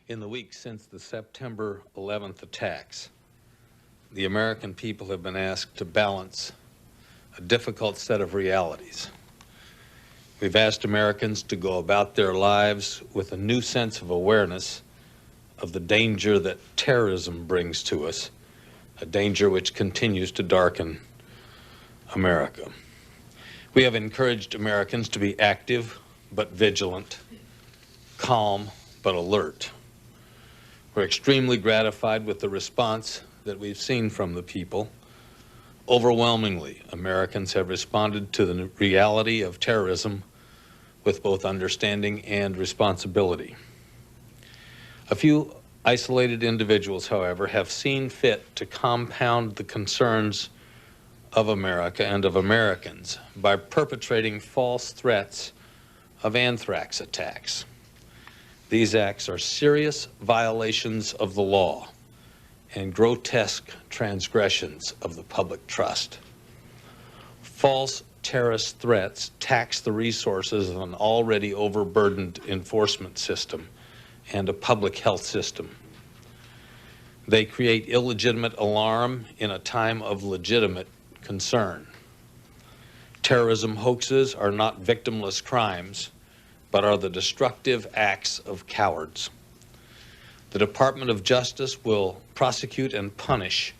In the weeks since the September 11th attacks, the American people have been asked to balance a difficult set of realities. We've asked Americans to go about their lives with a new sense of awareness of the danger that terrorism brings to us, a danger which continues to darken America. We have encouraged Americans to be active but vigilant, calm but alert. We're extremely gratified with the response that we've seen from the people. Overwhelmingly, Americans have responded to the reality of terrorism with both understanding and responsibility. A few isolated individuals, however, have seen fit to compound the concerns of America and of Americans by perpetrating false threats of anthrax attacks. These acts are serious violations of the law and grotesque transgressions of the public trust. False terrorist threats tax the resources of an already overburdened enforcement system and a public health system. They create illegitimate alarm in a time of legitimate concern. Terrorism hoaxes are not victimless crimes, but are the destructive acts of cowards. The Department of Justice will prosecute and punish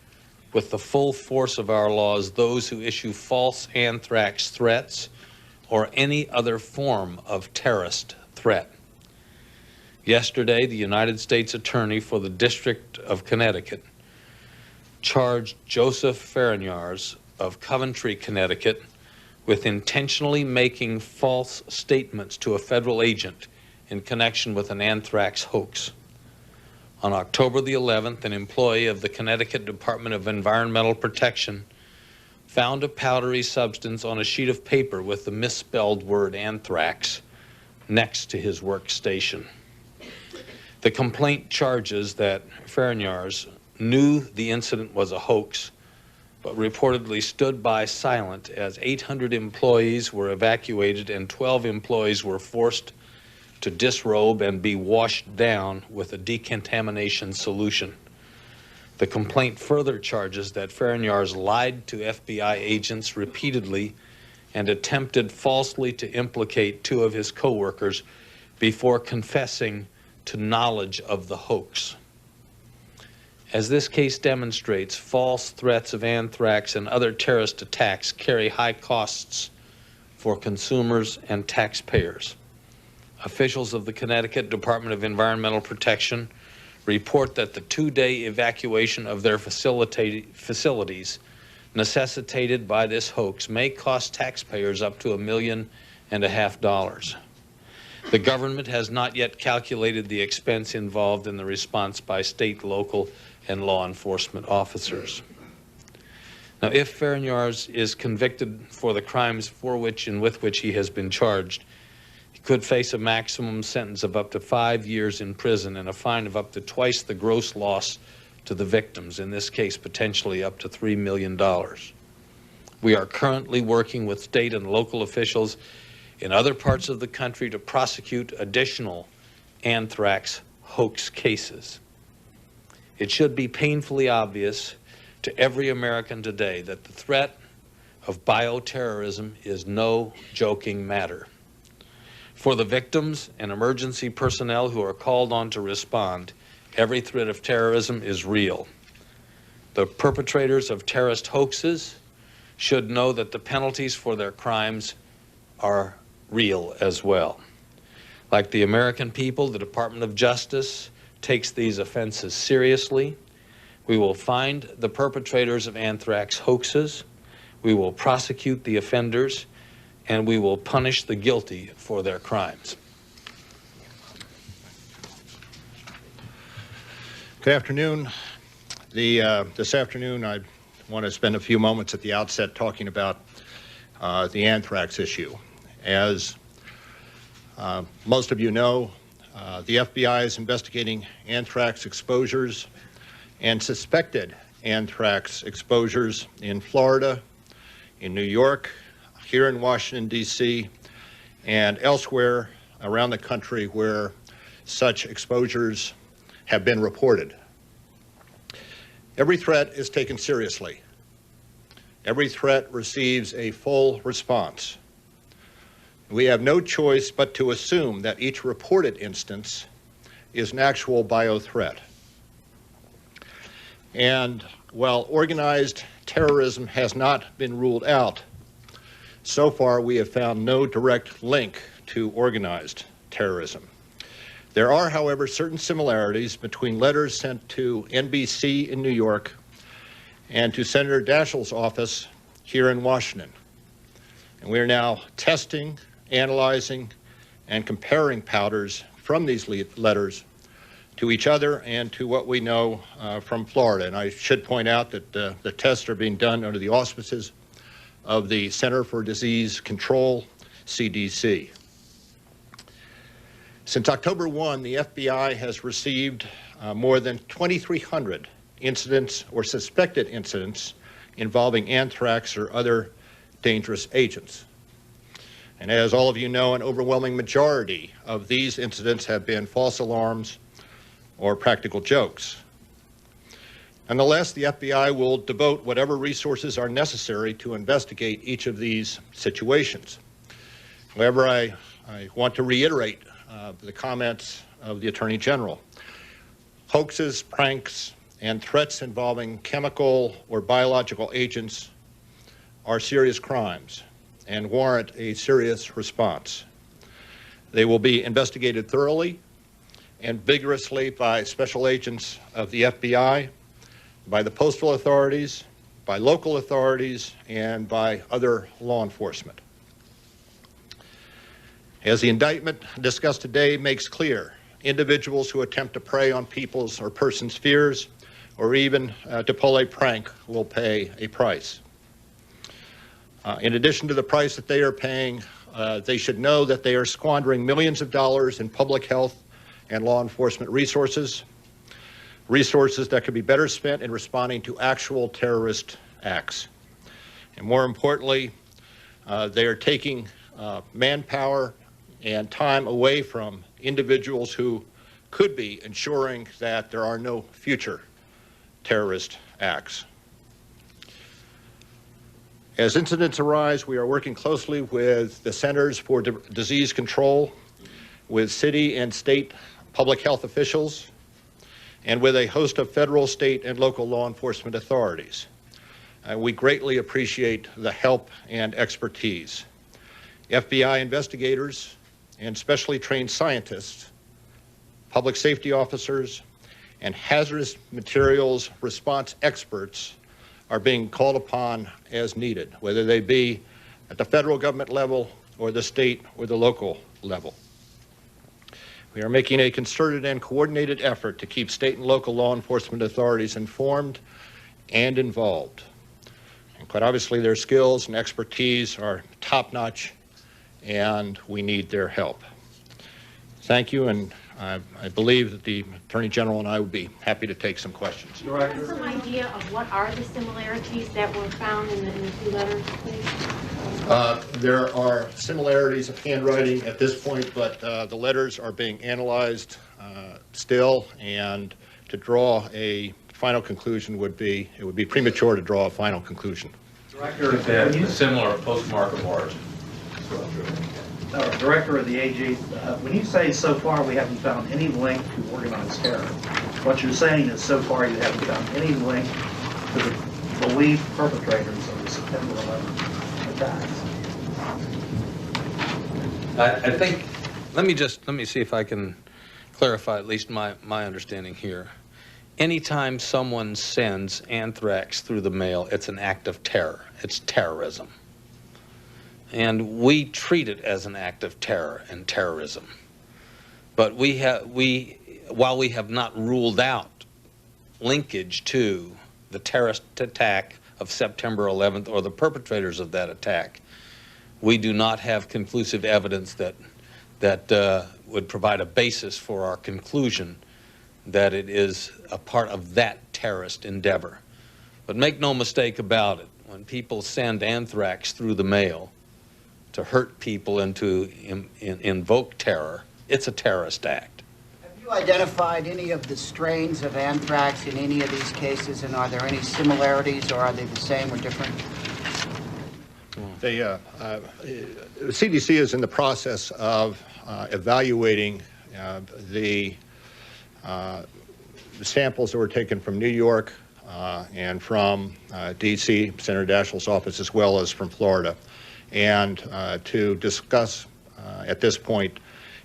with the full force of our laws those who issue false anthrax threats or any other form of terrorist threat. Yesterday, the United States Attorney for the District of Connecticut charged Joseph Farah of Coventry, Connecticut, with intentionally making false statements to a federal agent in connection with an anthrax hoax. On October the 11th, an employee of the Connecticut Department of Environmental Protection found a powdery substance on a sheet of paper with the misspelled word anthrax next to his workstation. The complaint charges that Farah knew the incident was a hoax, but reportedly stood by silent as 800 employees were evacuated and 12 employees were forced to disrobe and be washed down with a decontamination solution. The complaint further charges that Farah lied to FBI agents repeatedly and attempted falsely to implicate two of his co-workers before confessing to knowledge of the hoax. As this case demonstrates, false threats of anthrax and other terrorist attacks carry high costs for consumers and taxpayers. Officials of the Connecticut Department of Environmental Protection report that the two-day evacuation of their facilities necessitated by this hoax may cost taxpayers up to $1.5 million. The government has not yet calculated the expense involved in the response by state, local, and law enforcement officers. Now, if Farah is convicted for the crimes for which and with which he has been charged, he could face a maximum sentence of up to 5 years in prison and a fine of up to twice the gross loss to the victims, in this case potentially up to $3 million. We are currently working with state and local officials in other parts of the country to prosecute additional anthrax hoax cases. It should be painfully obvious to every American today that the threat of bioterrorism is no joking matter. For the victims and emergency personnel who are called on to respond, every threat of terrorism is real. The perpetrators of terrorist hoaxes should know that the penalties for their crimes are real as well. Like the American people, the Department of Justice takes these offenses seriously. We will find the perpetrators of anthrax hoaxes, we will prosecute the offenders, and we will punish the guilty for their crimes. Good afternoon. This afternoon I want to spend a few moments at the outset talking about the anthrax issue. As most of you know, the FBI is investigating anthrax exposures and suspected anthrax exposures in Florida, in New York, here in Washington, D.C., and elsewhere around the country where such exposures have been reported. Every threat is taken seriously. Every threat receives a full response. We have no choice but to assume that each reported instance is an actual bio-threat. And while organized terrorism has not been ruled out, so far we have found no direct link to organized terrorism. There are, however, certain similarities between letters sent to NBC in New York and to Senator Daschle's office here in Washington. And we are now testing, analyzing, and comparing powders from these letters to each other and to what we know from Florida. And I should point out that the tests are being done under the auspices of the Center for Disease Control, CDC. Since October 1, the FBI has received more than 2,300 incidents or suspected incidents involving anthrax or other dangerous agents. And as all of you know, an overwhelming majority of these incidents have been false alarms or practical jokes. Nonetheless, the FBI will devote whatever resources are necessary to investigate each of these situations. However, I want to reiterate the comments of the Attorney General. Hoaxes, pranks, and threats involving chemical or biological agents are serious crimes and warrant a serious response. They will be investigated thoroughly and vigorously by special agents of the FBI, by the postal authorities, by local authorities, and by other law enforcement. As the indictment discussed today makes clear, individuals who attempt to prey on people's or persons' fears or even to pull a prank will pay a price. In addition to the price that they are paying, they should know that they are squandering millions of dollars in public health and law enforcement resources that could be better spent in responding to actual terrorist acts. And more importantly, they are taking manpower and time away from individuals who could be ensuring that there are no future terrorist acts. As incidents arise, we are working closely with the Centers for Disease Control, with city and state public health officials, and with a host of federal, state, and local law enforcement authorities. We greatly appreciate the help and expertise. FBI investigators and specially trained scientists, public safety officers, and hazardous materials response experts are being called upon as needed, whether they be at the federal government level or the state or the local level. We are making a concerted and coordinated effort to keep state and local law enforcement authorities informed and involved. And quite obviously, their skills and expertise are top-notch, and we need their help. Thank you, and I believe that the Attorney General and I would be happy to take some questions. Do you have some idea of what are the similarities that were found in the two letters, please? There are similarities of handwriting at this point, but the letters are being analyzed still, and to draw a final conclusion would be premature to draw a final conclusion. Director, If they have a similar postmark of origin. Director of the AG, when you say so far we haven't found any link to organized terror, what you're saying is so far you haven't found any link to the believed perpetrators of the September 11th attacks. I think, let me see if I can clarify at least my understanding here. Anytime someone sends anthrax through the mail, it's an act of terror. It's terrorism. And we treat it as an act of terror and terrorism. But while we have not ruled out linkage to the terrorist attack of September 11th or the perpetrators of that attack, we do not have conclusive evidence that would provide a basis for our conclusion that it is a part of that terrorist endeavor. But make no mistake about it, when people send anthrax through the mail to hurt people and to invoke terror, it's a terrorist act. Have you identified any of the strains of anthrax in any of these cases, and are there any similarities, or are they the same or different? The CDC is in the process of evaluating the samples that were taken from New York and from D.C., Senator Daschle's office, as well as from Florida, and to discuss at this point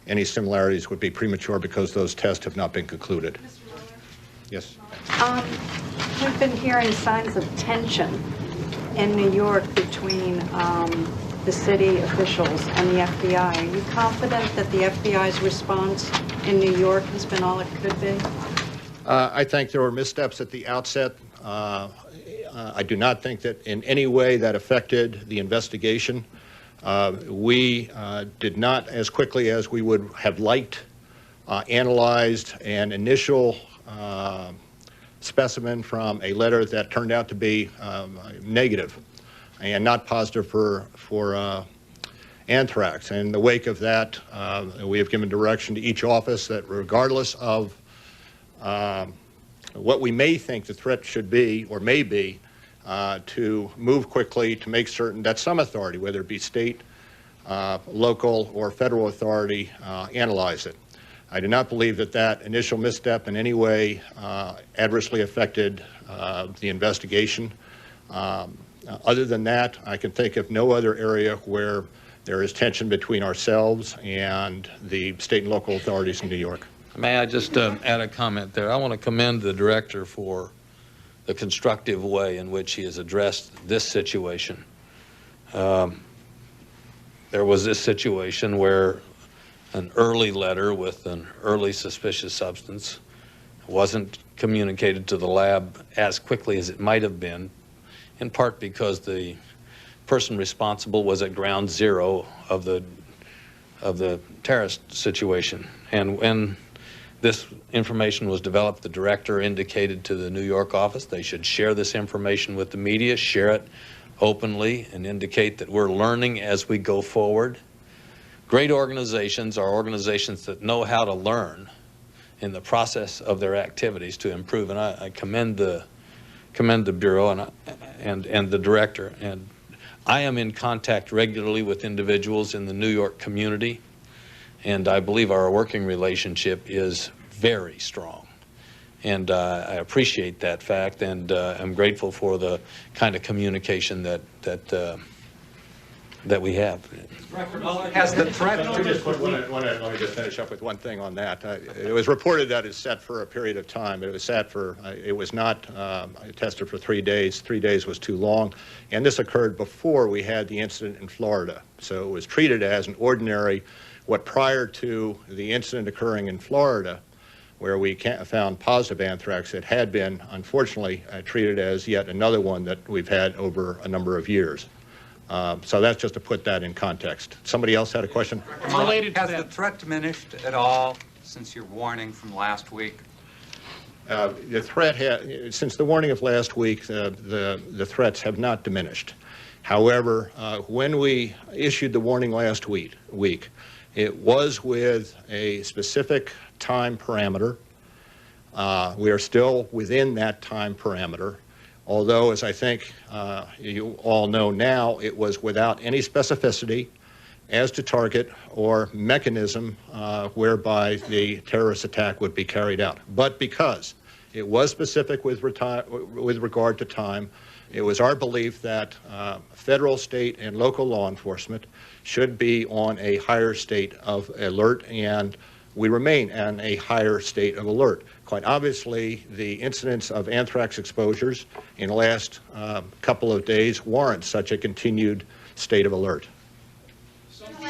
any similarities would be premature because those tests have not been concluded. Mr. Mueller? Yes. We've been hearing signs of tension in New York between the city officials and the FBI. Are you confident that the FBI's response in New York has been all it could be? I think there were missteps at the outset. I do not think that in any way that affected the investigation. We did not, as quickly as we would have liked, analyzed an initial specimen from a letter that turned out to be negative and not positive for anthrax. And in the wake of that, we have given direction to each office that regardless of what we may think the threat should be or may be, to move quickly to make certain that some authority, whether it be state, local, or federal authority, analyze it. I do not believe that that initial misstep in any way adversely affected the investigation. Other than that, I can think of no other area where there is tension between ourselves and the state and local authorities in New York. May I just add a comment there? I want to commend the director for the constructive way in which he has addressed this situation. There was this situation where an early letter with an early suspicious substance wasn't communicated to the lab as quickly as it might have been, in part because the person responsible was at ground zero of the terrorist situation. And when this information was developed, the director indicated to the New York office they should share this information with the media, share it openly, and indicate that we're learning as we go forward. Great organizations are organizations that know how to learn in the process of their activities to improve, and I commend the Bureau and the director. And I am in contact regularly with individuals in the New York community, and I believe our working relationship is very strong. And I appreciate that fact, and I'm grateful for the kind of communication that we have. Has the threat... Let me just finish up with one thing on that. It was reported that it's set for a period of time, but it was set for, it was not tested for 3 days. 3 days was too long. And this occurred before we had the incident in Florida. So it was treated as an ordinary, what prior to the incident occurring in Florida, where we found positive anthrax, it had been, unfortunately, treated as yet another one that we've had over a number of years. So that's just to put that in context. Somebody else had a question? Has the threat diminished at all since your warning from last week? The threat, since the warning of last week, the threats have not diminished. However, when we issued the warning last week, it was with a specific time parameter. We are still within that time parameter, although, as I think you all know now, it was without any specificity as to target or mechanism whereby the terrorist attack would be carried out. But because it was specific with regard to time, it was our belief that federal, state, and local law enforcement should be on a higher state of alert, and we remain on a higher state of alert. Quite obviously, the incidence of anthrax exposures in the last couple of days warrants such a continued state of alert.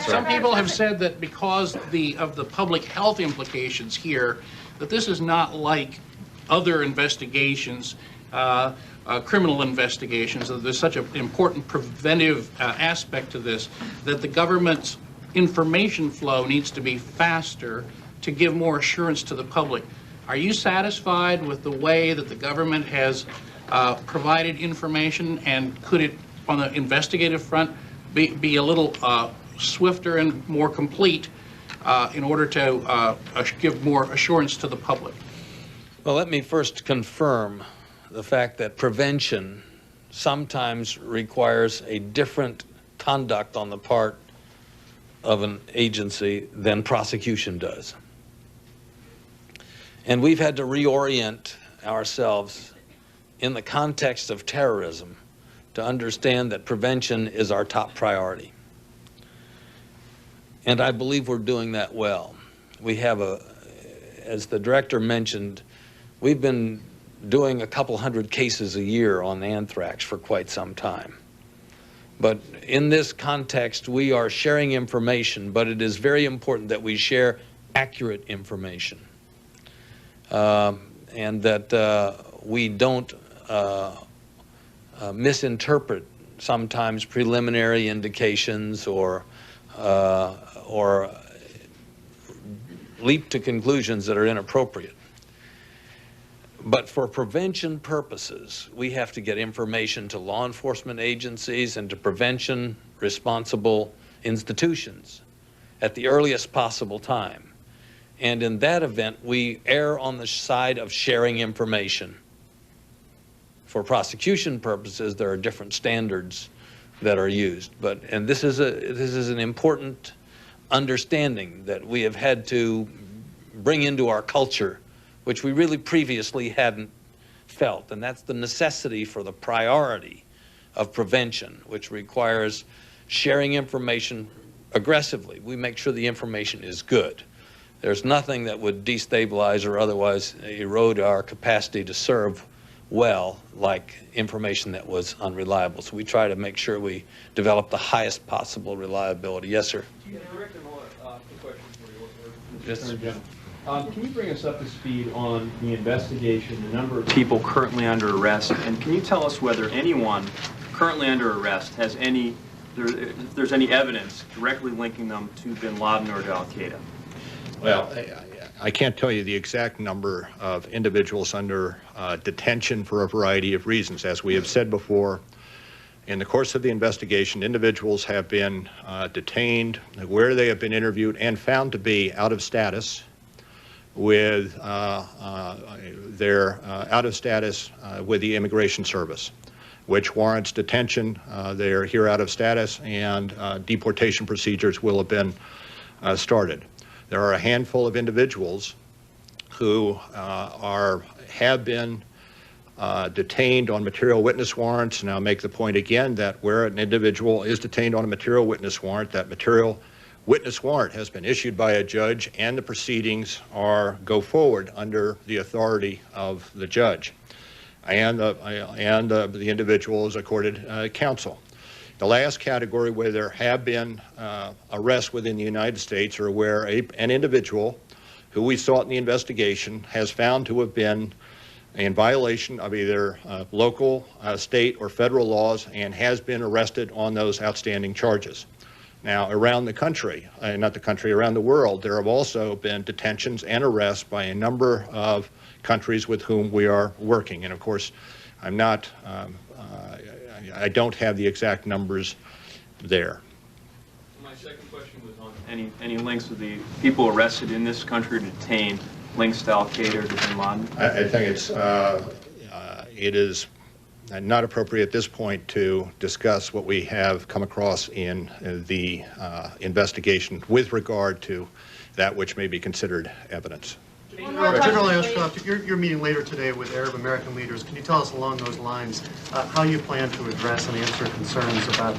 Some people have said that because of the public health implications here, that this is not like other investigations, criminal investigations, that there's such an important preventive aspect to this, that the government's information flow needs to be faster to give more assurance to the public. Are you satisfied with the way that the government has provided information, and could it, on the investigative front, be a little swifter and more complete in order to give more assurance to the public? Well, let me first confirm the fact that prevention sometimes requires a different conduct on the part of an agency than prosecution does. And we've had to reorient ourselves in the context of terrorism to understand that prevention is our top priority. And I believe we're doing that well. We have as the director mentioned, we've been doing a couple hundred cases a year on anthrax for quite some time. But in this context, we are sharing information, but it is very important that we share accurate information. And that we don't misinterpret sometimes preliminary indications or leap to conclusions that are inappropriate. But for prevention purposes, we have to get information to law enforcement agencies and to prevention responsible institutions at the earliest possible time. And in that event, we err on the side of sharing information. For prosecution purposes, there are different standards that are used. And this is an important understanding that we have had to bring into our culture, which we really previously hadn't felt. And that's the necessity for the priority of prevention, which requires sharing information aggressively. We make sure the information is good. There's nothing that would destabilize or otherwise erode our capacity to serve well like information that was unreliable. So we try to make sure we develop the highest possible reliability. Yes, sir? Director Mueller, a question for you. Yes, Attorney General. Can you bring us up to speed on the investigation, the number of people currently under arrest, and can you tell us whether anyone currently under arrest has if there's any evidence directly linking them to bin Laden or to al-Qaeda? Well, I can't tell you the exact number of individuals under detention for a variety of reasons. As we have said before, in the course of the investigation, individuals have been detained where they have been interviewed and found to be out of status with their out of status with the Immigration Service, which warrants detention. They are here out of status, and deportation procedures will have been started. There are a handful of individuals who have been detained on material witness warrants, and I'll make the point again that where an individual is detained on a material witness warrant, that material witness warrant has been issued by a judge, and the proceedings go forward under the authority of the judge, and the individual is accorded counsel. The last category where there have been arrests within the United States are where an individual who we sought in the investigation has found to have been in violation of either local, state, or federal laws and has been arrested on those outstanding charges. Now, around the country, around the world, there have also been detentions and arrests by a number of countries with whom we are working. And of course, I don't have the exact numbers there. My second question was on any links with the people arrested in this country detained, links to al-Qaeda or to bin Laden? I think it is not appropriate at this point to discuss what we have come across in the investigation with regard to that which may be considered evidence. General Ashcroft, you're meeting later today with Arab American leaders. Can you tell us along those lines how you plan to address and answer concerns about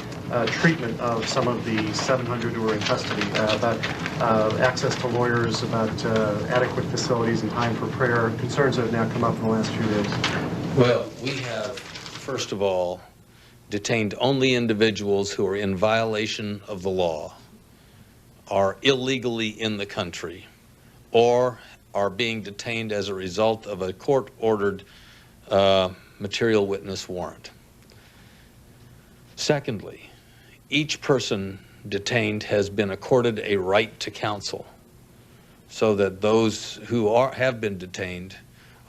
treatment of some of the 700 who are in custody, about access to lawyers, about adequate facilities and time for prayer, concerns that have now come up in the last few days? Well, we have, first of all, detained only individuals who are in violation of the law, are illegally in the country, or are being detained as a result of a court-ordered material witness warrant. Secondly, each person detained has been accorded a right to counsel, so that those who have been detained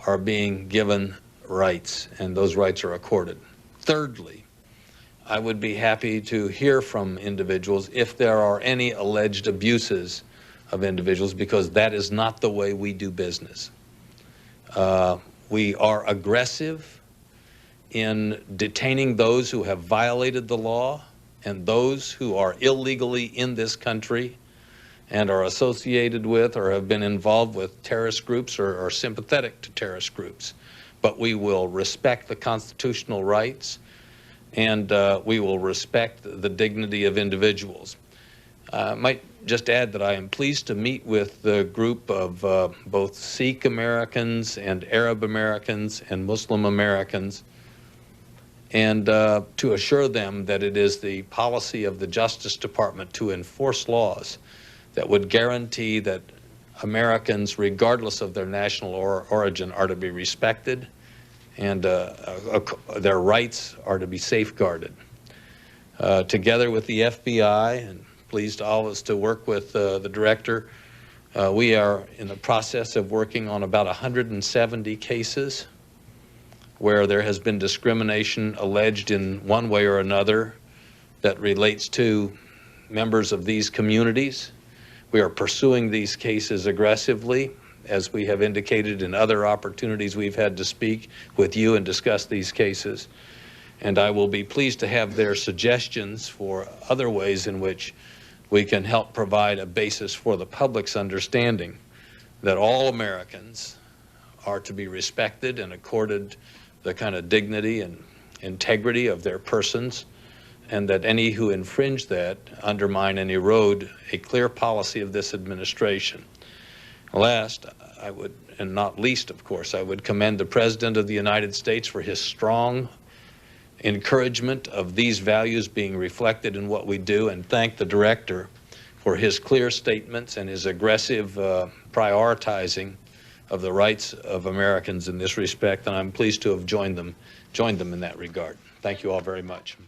are being given rights, and those rights are accorded. Thirdly, I would be happy to hear from individuals if there are any alleged abuses of individuals, because that is not the way we do business. We are aggressive in detaining those who have violated the law and those who are illegally in this country and are associated with or have been involved with terrorist groups or are sympathetic to terrorist groups. But we will respect the constitutional rights, and we will respect the dignity of individuals. I might just add that I am pleased to meet with the group of both Sikh Americans and Arab Americans and Muslim Americans, and to assure them that it is the policy of the Justice Department to enforce laws that would guarantee that Americans, regardless of their national origin, are to be respected and their rights are to be safeguarded. Together with the FBI, and pleased always to work with the director, we are in the process of working on about 170 cases where there has been discrimination alleged in one way or another that relates to members of these communities. We are pursuing these cases aggressively, as we have indicated in other opportunities we've had to speak with you and discuss these cases. And I will be pleased to have their suggestions for other ways in which we can help provide a basis for the public's understanding that all Americans are to be respected and accorded the kind of dignity and integrity of their persons, and that any who infringe that undermine and erode a clear policy of this administration. Last, I would, and not least, of course, I would commend the President of the United States for his strong encouragement of these values being reflected in what we do, and thank the Director for his clear statements and his aggressive prioritizing of the rights of Americans in this respect, and I'm pleased to have joined them in that regard. Thank you all very much.